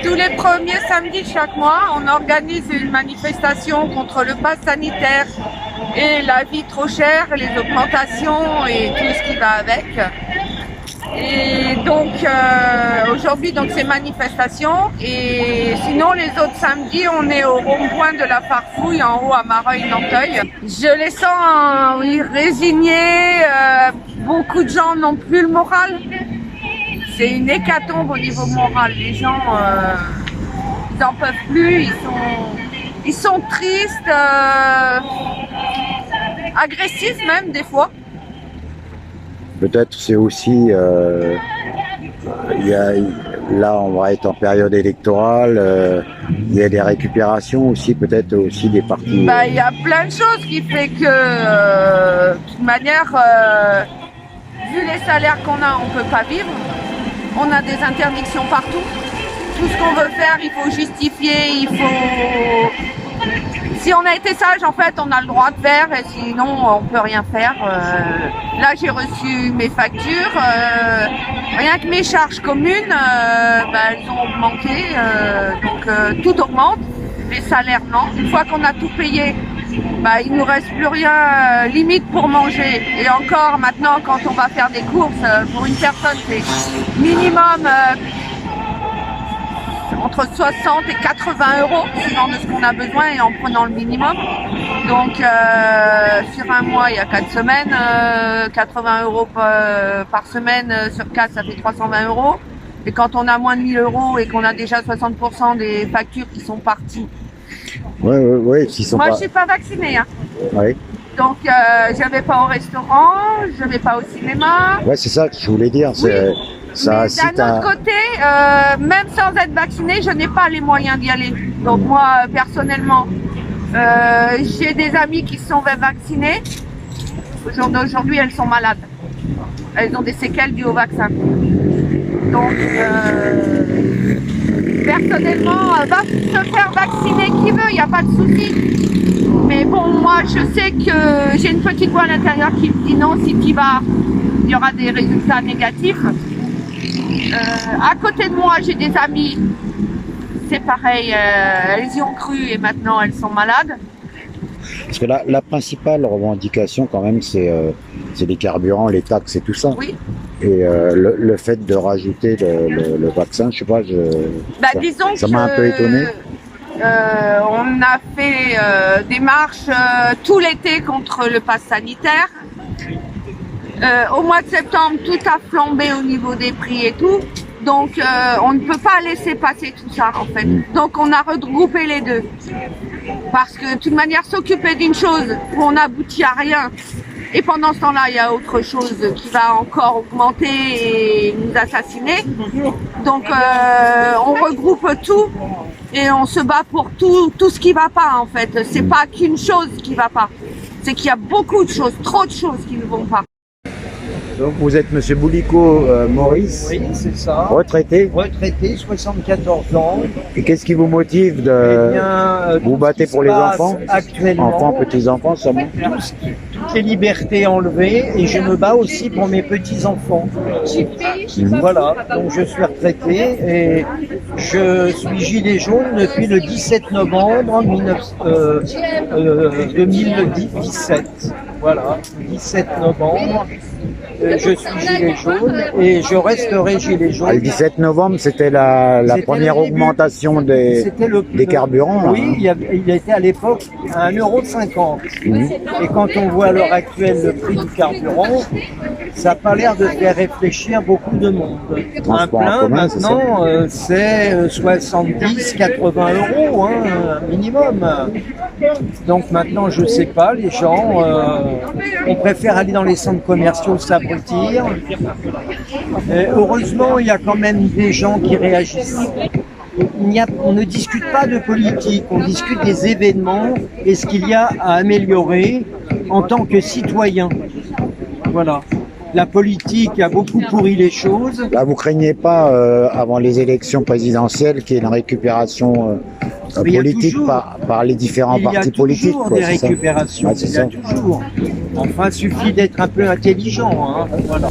Tous les premiers samedis de chaque mois, on organise une manifestation contre le pass sanitaire et la vie trop chère, les augmentations et tout ce qui va avec. Et donc aujourd'hui c'est manifestation, et sinon les autres samedis on est au rond-point de la Farfouille en haut à Mareuil-Nanteuil. Je les sens résignés, beaucoup de gens n'ont plus le moral. C'est une hécatombe au niveau moral, les gens ils n'en peuvent plus, ils sont tristes, agressifs même des fois. Peut-être c'est aussi, là on va être en période électorale, il y a des récupérations aussi, peut-être aussi des partis. Il y a plein de choses qui fait que, de toute manière, vu les salaires qu'on a, on peut pas vivre. On a des interdictions partout. Tout ce qu'on veut faire, il faut justifier, il faut... Si on a été sage, en fait, on a le droit de faire, et sinon, on peut rien faire. Là, j'ai reçu mes factures. Rien que mes charges communes, elles ont augmenté. Donc, tout augmente. Les salaires, non. Une fois qu'on a tout payé, il nous reste plus rien, limite pour manger. Et encore, maintenant, quand on va faire des courses, pour une personne, c'est minimum... entre 60 et 80 euros, suivant de ce qu'on a besoin et en prenant le minimum. Donc sur un mois, il y a 4 semaines, 80 euros par semaine sur 4, ça fait 320 euros. Et quand on a moins de 1000 euros et qu'on a déjà 60% des factures qui sont parties. Ouais, s'ils sont Moi, pas... je suis pas vaccinée, hein. Ouais. Donc je vais pas au restaurant, je vais pas au cinéma. Ouais, c'est ça que je voulais dire. Oui. Ça, Mais d'un autre côté, même sans être vaccinée, je n'ai pas les moyens d'y aller. Donc moi, personnellement, j'ai des amis qui se sont vaccinés. Au jour d'aujourd'hui, elles sont malades. Elles ont des séquelles dues au vaccin. Donc, personnellement, va se faire vacciner qui veut, il n'y a pas de souci. Mais bon, moi, je sais que j'ai une petite voix à l'intérieur qui me dit non, si tu y vas, il y aura des résultats négatifs. À côté de moi, j'ai des amis, c'est pareil, elles y ont cru et maintenant elles sont malades. Parce que la principale revendication quand même, c'est les carburants, les taxes et tout ça. Oui. Et le fait de rajouter le vaccin, je sais pas, Disons ça m'a un peu étonné. On a fait des marches tout l'été contre le pass sanitaire. Au mois de septembre, tout a flambé au niveau des prix et tout. Donc, on ne peut pas laisser passer tout ça, en fait. Donc, on a regroupé les deux. Parce que, de toute manière, s'occuper d'une chose où on n'aboutit à rien, et pendant ce temps-là, il y a autre chose qui va encore augmenter et nous assassiner. Donc, on regroupe tout et on se bat pour tout ce qui va pas, en fait. C'est pas qu'une chose qui va pas. C'est qu'il y a beaucoup de choses, trop de choses qui ne vont pas. Donc vous êtes Monsieur Boulico Maurice, Oui, c'est ça. retraité. Retraité, 74 ans. Et qu'est-ce qui vous motive de vous battez pour les enfants, actuellement, enfants, petits-enfants seulement? toutes les libertés enlevées, et je me bats aussi pour mes petits-enfants. Voilà, donc je suis retraité et je suis gilet jaune depuis le 17 novembre 2017. Voilà, 17 novembre. Je suis gilet jaune et je resterai gilet jaune. Le 17 novembre, c'était la première augmentation des carburants. Oui, il était à l'époque à 1,50 €. Et quand on voit à l'heure actuelle le prix du carburant, ça n'a pas l'air de faire réfléchir beaucoup de monde. Un plein, maintenant, c'est 70, 80 euros, hein, minimum. Donc maintenant, je ne sais pas, les gens, on préfère aller dans les centres commerciaux s'abrutir. Heureusement, il y a quand même des gens qui réagissent. On ne discute pas de politique, on discute des événements et ce qu'il y a à améliorer en tant que citoyen. Voilà. La politique a beaucoup pourri les choses. Là, vous craignez pas, avant les élections présidentielles, qu'il y ait une récupération politique par les différents partis politiques? Il y a toujours des récupérations, il y a toujours. Enfin, il suffit d'être un peu intelligent, hein, voilà.